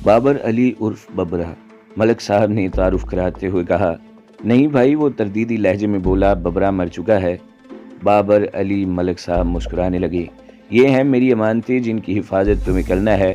بابر علی عرف ببرا، ملک صاحب نے تعارف کراتے ہوئے کہا۔ نہیں بھائی، وہ تردیدی لہجے میں بولا، ببرا مر چکا ہے۔ بابر علی ملک صاحب مسکرانے لگے۔ یہ ہیں میری امانتیں جن کی حفاظت تمہیں کرنا ہے،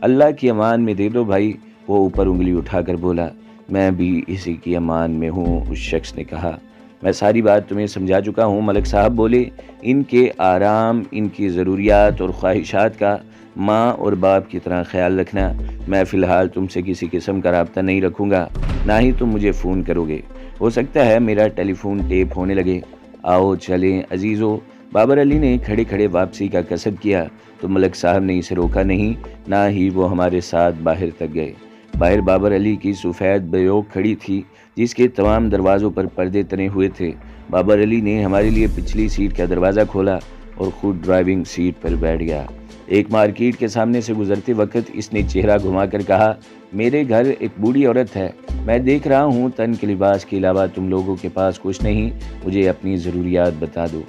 اللہ کی امان میں دے دو بھائی۔ وہ اوپر انگلی اٹھا کر بولا۔ میں بھی اسی کی امان میں ہوں، اس شخص نے کہا۔ میں ساری بات تمہیں سمجھا چکا ہوں، ملک صاحب بولے۔ ان کے آرام، ان کی ضروریات اور خواہشات کا ماں اور باپ کی طرح خیال رکھنا۔ میں فی الحال تم سے کسی قسم کا رابطہ نہیں رکھوں گا، نہ ہی تم مجھے فون کرو گے۔ ہو سکتا ہے میرا ٹیلی فون ٹیپ ہونے لگے۔ آؤ چلیں عزیزو۔ بابر علی نے کھڑے کھڑے واپسی کا قصد کیا تو ملک صاحب نے اسے روکا نہیں، نہ ہی وہ ہمارے ساتھ باہر تک گئے۔ باہر بابر علی کی سفید بیوق کھڑی تھی جس کے تمام دروازوں پر پردے تنے ہوئے تھے۔ بابر علی نے ہمارے لیے پچھلی سیٹ کا دروازہ کھولا اور خود ڈرائیونگ سیٹ پر بیٹھ گیا۔ ایک مارکیٹ کے سامنے سے گزرتے وقت اس نے چہرہ گھما کر کہا، میرے گھر ایک بوڑھی عورت ہے، میں دیکھ رہا ہوں تن کے لباس کے علاوہ تم لوگوں کے پاس کچھ نہیں، مجھے اپنی ضروریات بتا دو۔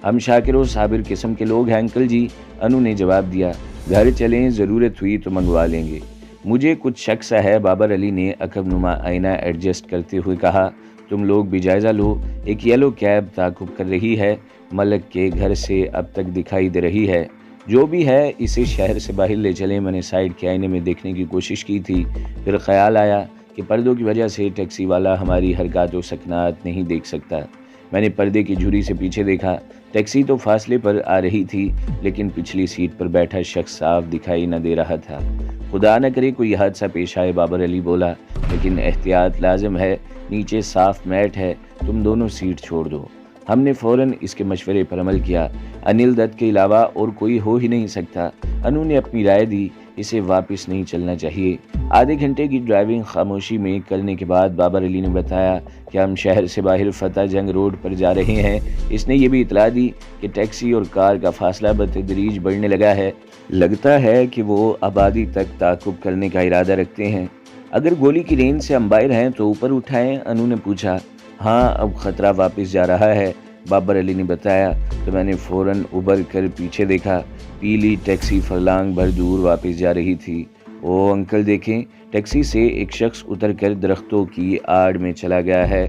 ہم شاکر و صابر قسم کے لوگ ہیں انکل جی، انو نے جواب دیا۔ گھر چلیں، ضرورت ہوئی تو منگوا لیں گے۔ مجھے کچھ شک سا ہے، بابر علی نے عقب نما آئینہ ایڈجسٹ کرتے ہوئے کہا۔ تم لوگ بھی جائزہ لو، ایک یلو کیب تعاقب کر رہی ہے، ملک کے گھر سے اب تک دکھائی دے رہی ہے۔ جو بھی ہے اسے شہر سے باہر لے چلیں۔ میں نے سائیڈ کے آئینے میں دیکھنے کی کوشش کی تھی، پھر خیال آیا کہ پردوں کی وجہ سے ٹیکسی والا ہماری حرکات و سکنات نہیں دیکھ سکتا۔ میں نے پردے کی جھری سے پیچھے دیکھا، ٹیکسی تو فاصلے پر آ رہی تھی لیکن پچھلی سیٹ پر بیٹھا شخص صاف دکھائی نہ دے رہا تھا۔ خدا نہ کرے کوئی حادثہ پیش آئے، بابر علی بولا، لیکن احتیاط لازم ہے، نیچے صاف میٹ ہے، تم دونوں سیٹ چھوڑ دو۔ ہم نے فوراً اس کے مشورے پر عمل کیا۔ انل دت کے علاوہ اور کوئی ہو ہی نہیں سکتا۔ انو نے اپنی رائے دی، اسے واپس نہیں چلنا چاہیے۔ آدھے گھنٹے کی ڈرائیونگ خاموشی میں کرنے کے بعد بابر علی نے بتایا کہ ہم شہر سے باہر فتح جنگ روڈ پر جا رہے ہیں۔ اس نے یہ بھی اطلاع دی کہ ٹیکسی اور کار کا فاصلہ بتدریج بڑھنے لگا ہے، لگتا ہے کہ وہ آبادی تک تعاقب کرنے کا ارادہ رکھتے ہیں۔ اگر گولی کی رینج سے ہم باہر ہیں تو اوپر اٹھائیں، انو نے پوچھا۔ ہاں اب خطرہ واپس جا رہا ہے، بابر علی نے بتایا تو میں نے فوراً ابھر کر پیچھے دیکھا۔ پیلی ٹیکسی فرلانگ بھر دور واپس جا رہی تھی۔ او انکل دیکھیں، ٹیکسی سے ایک شخص اتر کر درختوں کی آڑ میں چلا گیا ہے۔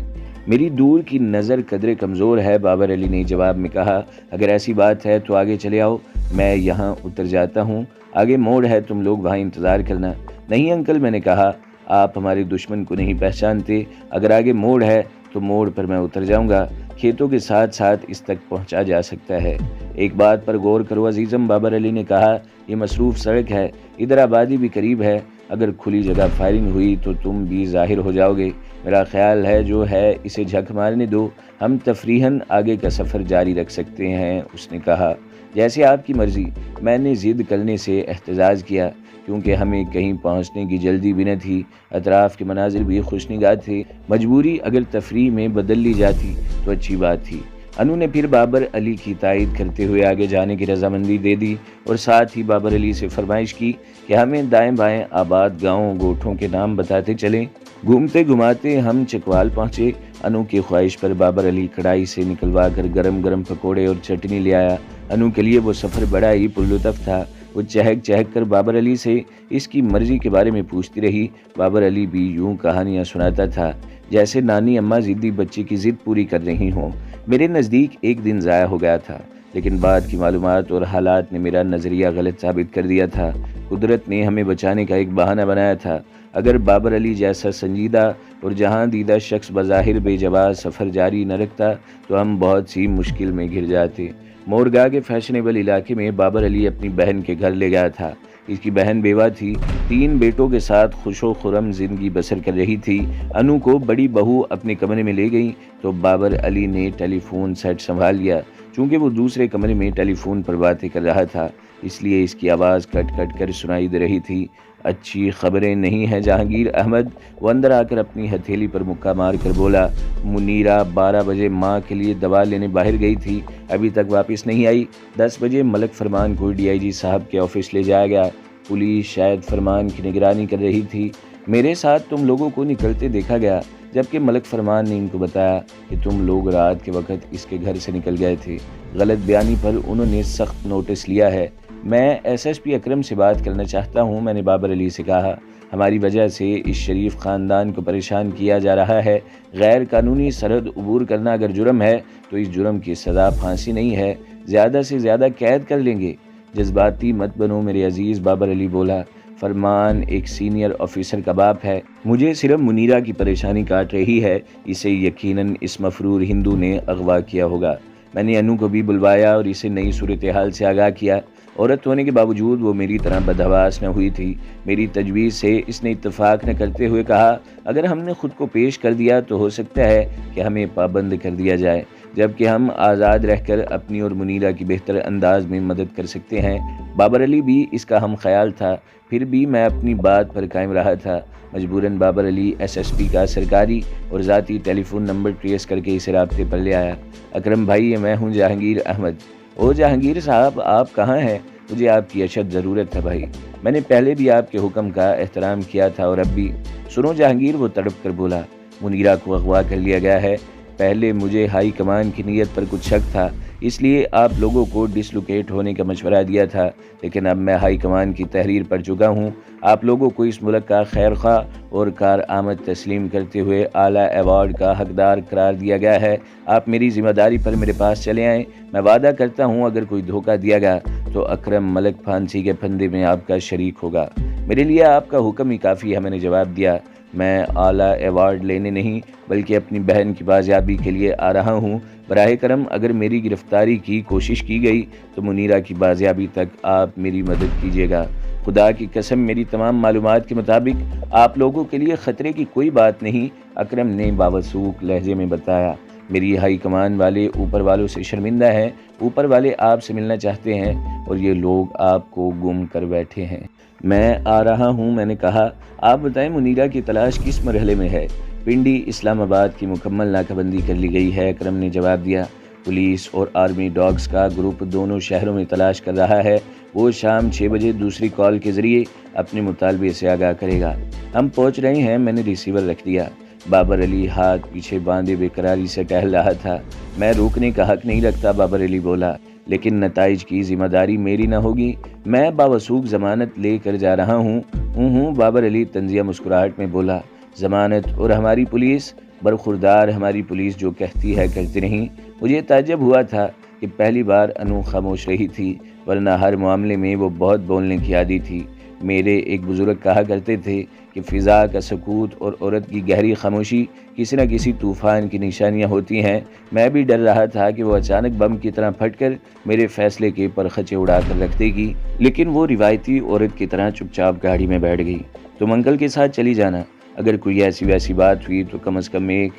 میری دور کی نظر قدرے کمزور ہے، بابر علی نے جواب میں کہا۔ اگر ایسی بات ہے تو آگے چلے آؤ، میں یہاں اتر جاتا ہوں، آگے موڑ ہے، تم لوگ وہاں انتظار کرنا۔ نہیں انکل، میں نے کہا، آپ ہمارے دشمن کو نہیں پہچانتے، اگر آگے موڑ ہے تو موڑ پر میں اتر جاؤں گا، کھیتوں کے ساتھ ساتھ اس تک پہنچا جا سکتا ہے۔ ایک بات پر غور کرو عزیزم، بابر علی نے کہا، یہ مصروف سڑک ہے، ادھر آبادی بھی قریب ہے، اگر کھلی جگہ فائرنگ ہوئی تو تم بھی ظاہر ہو جاؤ گے۔ میرا خیال ہے جو ہے اسے جھک مارنے دو، ہم تفریحاً آگے کا سفر جاری رکھ سکتے ہیں، اس نے کہا۔ جیسے آپ کی مرضی، میں نے ضد کرنے سے احتجاج کیا کیونکہ ہمیں کہیں پہنچنے کی جلدی بھی نہ تھی، اطراف کے مناظر بھی خوش نگاہ تھے، مجبوری اگر تفریح میں بدل لی جاتی تو اچھی بات تھی۔ انو نے پھر بابر علی کی تائید کرتے ہوئے آگے جانے کی رضامندی دے دی اور ساتھ ہی بابر علی سے فرمائش کی کہ ہمیں دائیں بائیں آباد گاؤں گوٹھوں کے نام بتاتے چلیں۔ گھومتے گھماتے ہم چکوال پہنچے۔ انو کی خواہش پر بابر علی کڑائی سے نکلوا کر گرم گرم پکوڑے اور چٹنی لے آیا۔ انو کے لیے وہ سفر بڑا ہی پرلطف تھا۔ وہ چہک چہک کر بابر علی سے اس کی مرضی کے بارے میں پوچھتی رہی۔ بابر علی بھی یوں کہانیاں سناتا تھا جیسے نانی اماں ضدی بچے کی ضد پوری کر رہی ہوں۔ میرے نزدیک ایک دن ضائع ہو گیا تھا، لیکن بعد کی معلومات اور حالات نے میرا نظریہ غلط ثابت کر دیا تھا۔ قدرت نے ہمیں بچانے کا ایک بہانہ بنایا تھا۔ اگر بابر علی جیسا سنجیدہ اور جہاں دیدہ شخص بظاہر بے جواز سفر جاری نہ رکھتا تو ہم بہت سی مشکل میں گھر جاتے۔ مورگا کے فیشنیبل علاقے میں بابر علی اپنی بہن کے گھر لے گیا تھا۔ اس کی بہن بیوہ تھی، 3 بیٹوں کے ساتھ خوش و خرم زندگی بسر کر رہی تھی۔ انو کو بڑی بہو اپنے کمرے میں لے گئی تو بابر علی نے ٹیلی فون سیٹ سنبھال لیا۔ چونکہ وہ دوسرے کمرے میں ٹیلی فون پر باتیں کر رہا تھا اس لیے اس کی آواز کٹ کٹ کر سنائی دے رہی تھی۔ اچھی خبریں نہیں ہیں جہانگیر احمد، وہ اندر آ کر اپنی ہتھیلی پر مکہ مار کر بولا۔ منیرہ 12 بجے ماں کے لیے دوا لینے باہر گئی تھی، ابھی تک واپس نہیں آئی۔ 10 بجے ملک فرمان کو ڈی آئی جی صاحب کے آفس لے جایا گیا۔ پولیس شاید فرمان کی نگرانی کر رہی تھی۔ میرے ساتھ تم لوگوں کو نکلتے دیکھا گیا، جبکہ ملک فرمان نے ان کو بتایا کہ تم لوگ رات کے وقت اس کے گھر سے نکل گئے تھے۔ غلط بیانی پر انہوں نے سخت نوٹس لیا ہے۔ میں ایس ایس پی اکرم سے بات کرنا چاہتا ہوں، میں نے بابر علی سے کہا۔ ہماری وجہ سے اس شریف خاندان کو پریشان کیا جا رہا ہے۔ غیر قانونی سرحد عبور کرنا اگر جرم ہے تو اس جرم کی سزا پھانسی نہیں ہے، زیادہ سے زیادہ قید کر لیں گے۔ جذباتی مت بنو میرے عزیز، بابر علی بولا۔ فرمان ایک سینئر آفیسر کا باپ ہے، مجھے صرف منیرہ کی پریشانی کاٹ رہی ہے، اسے یقیناً اس مفرور ہندو نے اغوا کیا ہوگا۔ میں نے انو کو بھی بلوایا اور اسے نئی صورتحال سے آگاہ کیا۔ عورت ہونے کے باوجود وہ میری طرح بدحواس نہ ہوئی تھی۔ میری تجویز سے اس نے اتفاق نہ کرتے ہوئے کہا، اگر ہم نے خود کو پیش کر دیا تو ہو سکتا ہے کہ ہمیں پابند کر دیا جائے، جبکہ ہم آزاد رہ کر اپنی اور منیرہ کی بہتر انداز میں مدد کر سکتے ہیں۔ بابر علی بھی اس کا ہم خیال تھا، پھر بھی میں اپنی بات پر قائم رہا تھا۔ مجبوراً بابر علی ایس ایس پی کا سرکاری اور ذاتی ٹیلی فون نمبر ٹریس کر کے اسے رابطے پر لے آیا۔ اکرم بھائی، یہ میں ہوں جہانگیر احمد۔ او جہانگیر صاحب، آپ کہاں ہیں؟ مجھے آپ کی اشد ضرورت ہے بھائی، میں نے پہلے بھی آپ کے حکم کا احترام کیا تھا اور اب بھی۔ سنو جہانگیر، وہ تڑپ کر بولا، منیرہ کو اغوا کر لیا گیا ہے۔ پہلے مجھے ہائی کمان کی نیت پر کچھ شک تھا، اس لیے آپ لوگوں کو ڈسلوکیٹ ہونے کا مشورہ دیا تھا، لیکن اب میں ہائی کمان کی تحریر پڑھ چکا ہوں۔ آپ لوگوں کو اس ملک کا خیر خواہ اور کارآمد تسلیم کرتے ہوئے اعلیٰ ایوارڈ کا حقدار قرار دیا گیا ہے۔ آپ میری ذمہ داری پر میرے پاس چلے آئیں۔ میں وعدہ کرتا ہوں اگر کوئی دھوکہ دیا گیا تو اکرم ملک پھانسی کے پھندے میں آپ کا شریک ہوگا۔ میرے لیے آپ کا حکم ہی کافی ہے، میں نے جواب دیا۔ میں اعلیٰ ایوارڈ لینے نہیں بلکہ اپنی بہن کی بازیابی کے لیے آ رہا ہوں۔ براہ کرم اگر میری گرفتاری کی کوشش کی گئی تو منیرہ کی بازیابی تک آپ میری مدد کیجیے گا۔ خدا کی قسم، میری تمام معلومات کے مطابق آپ لوگوں کے لیے خطرے کی کوئی بات نہیں، اکرم نے باوسوخ لہجے میں بتایا۔ میری ہائی کمان والے اوپر والوں سے شرمندہ ہیں، اوپر والے آپ سے ملنا چاہتے ہیں اور یہ لوگ آپ کو گم کر بیٹھے ہیں۔ میں آ رہا ہوں، میں نے کہا۔ آپ بتائیں منیرہ کی تلاش کس مرحلے میں ہے؟ پنڈی اسلام آباد کی مکمل ناکہ بندی کر لی گئی ہے، اکرم نے جواب دیا۔ پولیس اور آرمی ڈاگز کا گروپ دونوں شہروں میں تلاش کر رہا ہے، وہ شام 6 بجے دوسری کال کے ذریعے اپنے مطالبے سے آگاہ کرے گا۔ ہم پہنچ رہے ہیں، میں نے ریسیور رکھ دیا۔ بابر علی ہاتھ پیچھے باندھے بے قراری سے ٹہل رہا تھا۔ میں روکنے کا حق نہیں رکھتا، بابر علی بولا، لیکن نتائج کی ذمہ داری میری نہ ہوگی۔ میں باوثوق ضمانت لے کر جا رہا ہوں۔ بابر علی طنزیہ مسکراہٹ میں بولا، ضمانت اور ہماری پولیس؟ برخوردار ہماری پولیس جو کہتی ہے کرتی نہیں۔ مجھے تعجب ہوا تھا کہ پہلی بار انو خاموش رہی تھی، ورنہ ہر معاملے میں وہ بہت بولنے کی عادی تھی۔ میرے ایک بزرگ کہا کرتے تھے کہ فضا کا سکوت اور عورت کی گہری خاموشی کسی نہ کسی طوفان کی نشانیاں ہوتی ہیں۔ میں بھی ڈر رہا تھا کہ وہ اچانک بم کی طرح پھٹ کر میرے فیصلے کے پرخچے اڑا کر رکھ دے گی، لیکن وہ روایتی عورت کی طرح چپ چاپ گاڑی میں بیٹھ گئی۔ تم انکل کے ساتھ چلی جانا، اگر کوئی ایسی ویسی بات ہوئی تو کم از کم ایک۔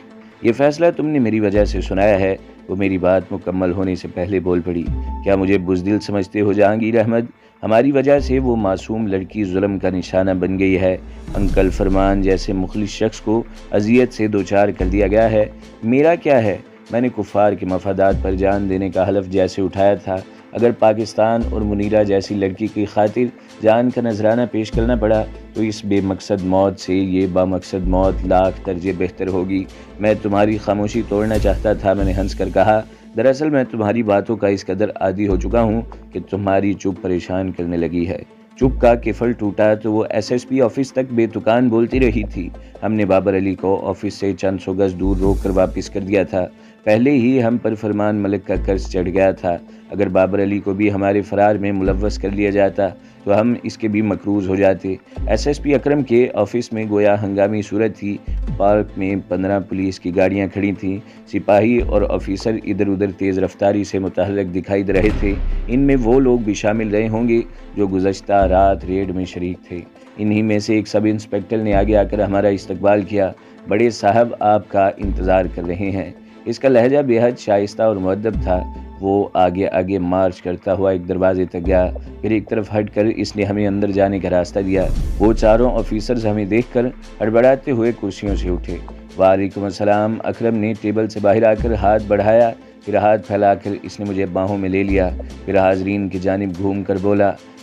یہ فیصلہ تم نے میری وجہ سے سنایا ہے۔ وہ میری بات مکمل ہونے سے پہلے بول پڑی، کیا مجھے بزدل سمجھتے ہو جہانگیر احمد؟ ہماری وجہ سے وہ معصوم لڑکی ظلم کا نشانہ بن گئی ہے۔ انکل فرمان جیسے مخلص شخص کو اذیت سے دوچار کر دیا گیا ہے۔ میرا کیا ہے؟ میں نے کفار کے مفادات پر جان دینے کا حلف جیسے اٹھایا تھا، اگر پاکستان اور منیرہ جیسی لڑکی کی خاطر جان کا نذرانہ پیش کرنا پڑا تو اس بے مقصد موت سے یہ بامقصد موت لاکھ درجے بہتر ہوگی۔ میں تمہاری خاموشی توڑنا چاہتا تھا، میں نے ہنس کر کہا۔ دراصل میں تمہاری باتوں کا اس قدر عادی ہو چکا ہوں کہ تمہاری چپ پریشان کرنے لگی ہے۔ چپ کا کفل ٹوٹا تو وہ ایس ایس پی آفس تک بے تکان بولتی رہی تھی۔ ہم نے بابر علی کو آفس سے چند سو گز دور روک کر واپس کر دیا تھا۔ پہلے ہی ہم پر فرمان ملک کا قرض چڑھ گیا تھا۔ اگر بابر علی کو بھی ہمارے فرار میں ملوث کر لیا جاتا تو ہم اس کے بھی مقروض ہو جاتے۔ ایس ایس پی اکرم کے آفس میں گویا ہنگامی صورت تھی۔ پارک میں 15 پولیس کی گاڑیاں کھڑی تھیں۔ سپاہی اور آفیسر ادھر ادھر تیز رفتاری سے متحرک دکھائی دے رہے تھے۔ ان میں وہ لوگ بھی شامل رہے ہوں گے جو گزشتہ رات ریڈ میں شریک تھے۔ انہی میں سے ایک سب انسپکٹر نے آگے آ کر ہمارا استقبال کیا۔ بڑے صاحب آپ کا انتظار کر رہے ہیں۔ اس کا لہجہ بے حد شائستہ اور مؤدب تھا۔ وہ آگے آگے مارچ کرتا ہوا ایک دروازے تک گیا، پھر ایک طرف ہٹ کر اس نے ہمیں اندر جانے کا راستہ دیا۔ وہ چاروں آفیسرز ہمیں دیکھ کر ہڑبڑاتے ہوئے کرسیوں سے اٹھے۔ وعلیکم السلام۔ اکرم نے ٹیبل سے باہر آ کر ہاتھ بڑھایا، پھر ہاتھ پھیلا کر اس نے مجھے باہوں میں لے لیا، پھر حاضرین کی جانب گھوم کر بولا،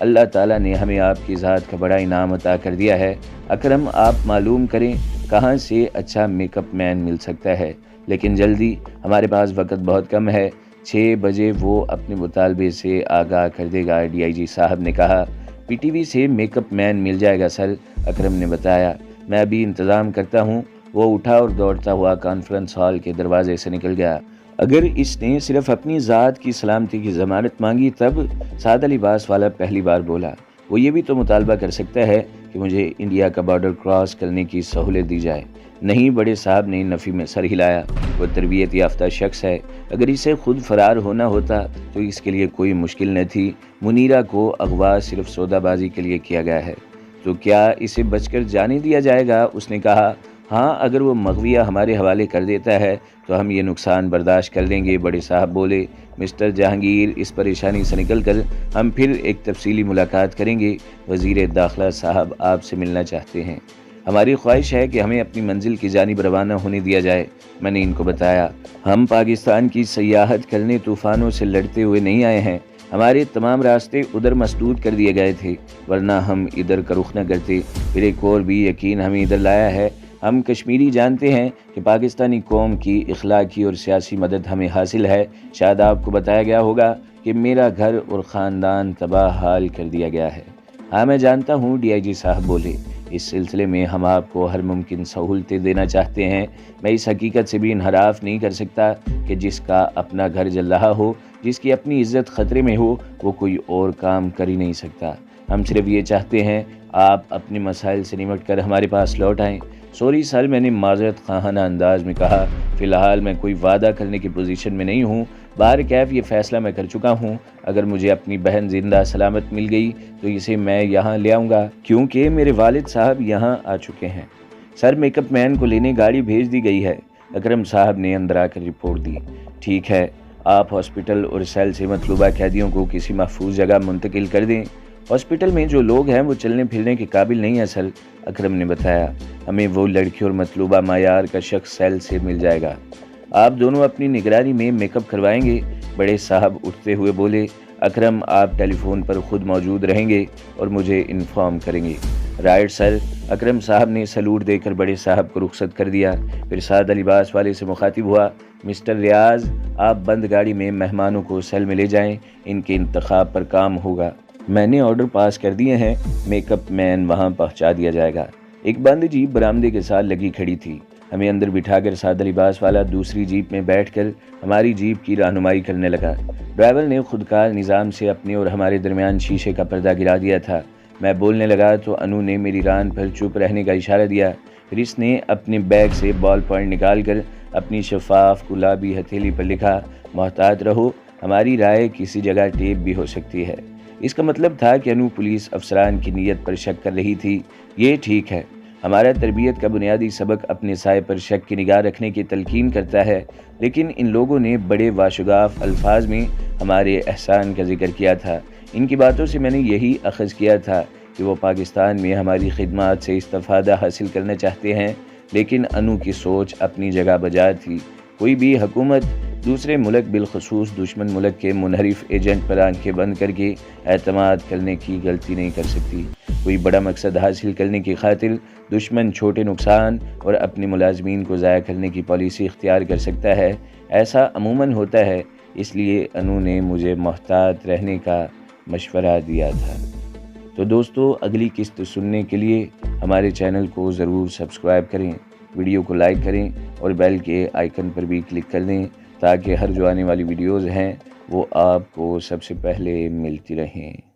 اللہ تعالیٰ نے ہمیں آپ کی ذات کا بڑا انعام عطا کر دیا ہے۔ اکرم، آپ معلوم کریں کہاں سے اچھا میک اپ مین مل سکتا ہے، لیکن جلدی، ہمارے پاس وقت بہت کم ہے۔ 6 بجے وہ اپنے مطالبے سے آگاہ کر دے گا، ڈی آئی جی صاحب نے کہا۔ پی ٹی وی سے میک اپ مین مل جائے گا سر، اکرم نے بتایا۔ میں ابھی انتظام کرتا ہوں۔ وہ اٹھا اور دوڑتا ہوا کانفرنس ہال کے دروازے سے نکل گیا۔ اگر اس نے صرف اپنی ذات کی سلامتی کی ضمانت مانگی تب، سادہ لباس والا پہلی بار بولا۔ وہ یہ بھی تو مطالبہ کر سکتا ہے کہ مجھے انڈیا کا بارڈر کراس کرنے کی سہولت دی جائے۔ نہیں، بڑے صاحب نے نفی میں سر ہلایا۔ وہ تربیت یافتہ شخص ہے، اگر اسے خود فرار ہونا ہوتا تو اس کے لیے کوئی مشکل نہ تھی۔ منیرہ کو اغوا صرف سودا بازی کے لیے کیا گیا ہے، تو کیا اسے بچ کر جانے دیا جائے گا؟ اس نے کہا۔ ہاں، اگر وہ مغویہ ہمارے حوالے کر دیتا ہے تو ہم یہ نقصان برداشت کر لیں گے، بڑے صاحب بولے۔ مسٹر جہانگیر، اس پریشانی سے نکل کر ہم پھر ایک تفصیلی ملاقات کریں گے۔ وزیر داخلہ صاحب آپ سے ملنا چاہتے ہیں۔ ہماری خواہش ہے کہ ہمیں اپنی منزل کی جانب روانہ ہونے دیا جائے۔ میں نے ان کو بتایا، ہم پاکستان کی سیاحت کرنے طوفانوں سے لڑتے ہوئے نہیں آئے ہیں۔ ہمارے تمام راستے ادھر مسدود کر دیے گئے تھے، ورنہ ہم ادھر کا رخ نہ کرتے۔ پھر ایک اور بھی یقین ہمیں ادھر لایا ہے۔ ہم کشمیری جانتے ہیں کہ پاکستانی قوم کی اخلاقی اور سیاسی مدد ہمیں حاصل ہے۔ شاید آپ کو بتایا گیا ہوگا کہ میرا گھر اور خاندان تباہ حال کر دیا گیا ہے۔ ہاں، میں جانتا ہوں، ڈی آئی جی صاحب بولے۔ اس سلسلے میں ہم آپ کو ہر ممکن سہولتیں دینا چاہتے ہیں۔ میں اس حقیقت سے بھی انحراف نہیں کر سکتا کہ جس کا اپنا گھر جل رہا ہو، جس کی اپنی عزت خطرے میں ہو، وہ کوئی اور کام کر ہی نہیں سکتا۔ ہم صرف یہ چاہتے ہیں آپ اپنے مسائل سے نمٹ کر ہمارے پاس لوٹ آئیں۔ سوری سر، میں نے معذرت خواہانہ انداز میں کہا۔ فی الحال میں کوئی وعدہ کرنے کی پوزیشن میں نہیں ہوں۔ بہرکیف یہ فیصلہ میں کر چکا ہوں، اگر مجھے اپنی بہن زندہ سلامت مل گئی تو اسے میں یہاں لے آؤں گا، کیونکہ میرے والد صاحب یہاں آ چکے ہیں۔ سر، میک اپ مین کو لینے گاڑی بھیج دی گئی ہے، اکرم صاحب نے اندر آ کر رپورٹ دی۔ ٹھیک ہے، آپ ہاسپٹل اور سیل سے مطلوبہ قیدیوں کو کسی محفوظ جگہ منتقل کر دیں۔ ہاسپٹل میں جو لوگ ہیں وہ چلنے پھرنے کے قابل نہیں ہیں سر، اکرم نے بتایا۔ ہمیں وہ لڑکی اور مطلوبہ معیار کا شخص سیل سے مل جائے گا۔ آپ دونوں اپنی نگرانی میں میک اپ کروائیں گے، بڑے صاحب اٹھتے ہوئے بولے۔ اکرم، آپ ٹیلی فون پر خود موجود رہیں گے اور مجھے انفارم کریں گے۔ رائٹ سر، اکرم صاحب نے سلوٹ دے کر بڑے صاحب کو رخصت کر دیا۔ پھر سادہ لباس والے سے مخاطب ہوا۔ مسٹر ریاض، آپ بند گاڑی میں مہمانوں کو سیل میں لے جائیں، ان کے انتخاب پر کام ہوگا۔ میں نے آرڈر پاس کر دیے ہیں، میک اپ مین وہاں پہنچا دیا جائے گا۔ ایک بند جیپ برآمدے کے ساتھ لگی کھڑی تھی۔ ہمیں اندر بٹھا کر سادہ لباس والا دوسری جیپ میں بیٹھ کر ہماری جیپ کی رہنمائی کرنے لگا۔ ڈرائیور نے خودکار نظام سے اپنے اور ہمارے درمیان شیشے کا پردہ گرا دیا تھا۔ میں بولنے لگا تو انو نے میری ران پر چپ رہنے کا اشارہ دیا۔ پھر اس نے اپنے بیگ سے بال پوائنٹ نکال کر اپنی شفاف گلابی ہتھیلی پر لکھا، محتاط رہو، ہماری رائے کسی جگہ ٹیپ بھی ہو سکتی ہے۔ اس کا مطلب تھا کہ انو پولیس افسران کی نیت پر شک کر رہی تھی۔ یہ ٹھیک ہے، ہمارا تربیت کا بنیادی سبق اپنے سائے پر شک کی نگاہ رکھنے کی تلقین کرتا ہے، لیکن ان لوگوں نے بڑے واشگاف الفاظ میں ہمارے احسان کا ذکر کیا تھا۔ ان کی باتوں سے میں نے یہی اخذ کیا تھا کہ وہ پاکستان میں ہماری خدمات سے استفادہ حاصل کرنا چاہتے ہیں، لیکن انو کی سوچ اپنی جگہ بجا تھی۔ کوئی بھی حکومت دوسرے ملک بالخصوص دشمن ملک کے منحرف ایجنٹ پر آنکھیں بند کر کے اعتماد کرنے کی غلطی نہیں کر سکتی۔ کوئی بڑا مقصد حاصل کرنے کی خاطر دشمن چھوٹے نقصان اور اپنے ملازمین کو ضائع کرنے کی پالیسی اختیار کر سکتا ہے، ایسا عموماً ہوتا ہے۔ اس لیے انو نے مجھے محتاط رہنے کا مشورہ دیا تھا۔ تو دوستو، اگلی قسط سننے کے لیے ہمارے چینل کو ضرور سبسکرائب کریں، ویڈیو کو لائک کریں اور بیل کے آئیکن پر بھی کلک کر دیں تاکہ ہر جو آنے والی ویڈیوز ہیں وہ آپ کو سب سے پہلے ملتی رہیں۔